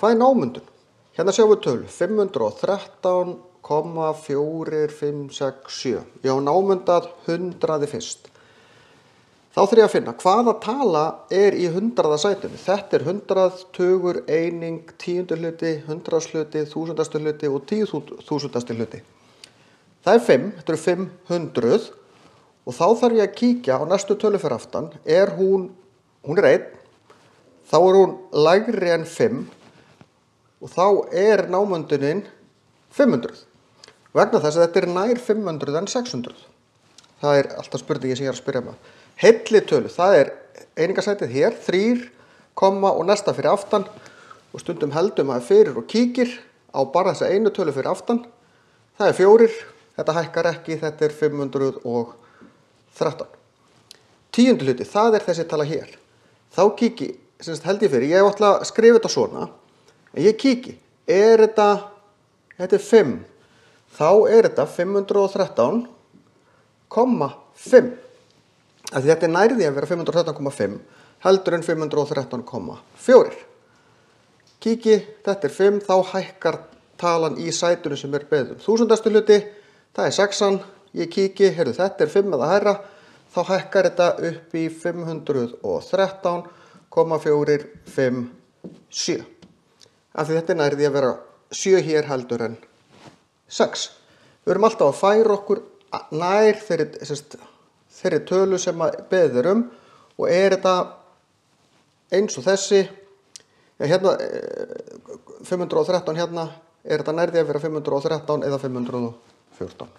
Hvað námundun? Hérna sjáum við tölu 513,4567. Ég á námundað 100 fyrst. Þá þarf ég að finna hvaða tala er í 100 sætinu. Þetta er 100, tugur, eining, tíundahluti, hundraðshluti, þúsundasti hluti og 10.000 hluti. Það er 5, þetta eru 500 og þá þarf ég að kíkja á næstu tölu fyrir aftan. Hún er 1, þá er hún lægri en 5 og þá er námundunin 500. Vegna þess að þetta er nær 500 en 600. Það er alltaf spurningi sem ég er að spyrja maður. Heilli tölu, það er einingasætið hér, 3, og næsta fyrir aftan og stundum heldum maður fyrir og kíkir á bara þessa einu tölu fyrir aftan. Það er 4, þetta hækkar ekki, þetta er 513. Tíundahluti, það er þessi tala hér. Þá kíki, held ég fyrir, ég ætla að skrifa þetta svona, en ég kíki, þetta er 5, þá er þetta 513,5. Þetta er nærði að vera 513,5 heldur en 513,4. Kíki, þetta er 5, þá hækkar talan í sætunum sem er beðið. Þúsundasti hluti, það er 6, ég kíki, þetta er 5 eða hærra, þá hækkar þetta upp í 513,457. Þetta er nærði að vera 7 hér heldur en 6. Við erum alltaf að færa okkur nær þeirri tölu sem beðið og er þetta eins og þessi, hérna 513 hérna, er þetta nærði að vera 513 eða 514.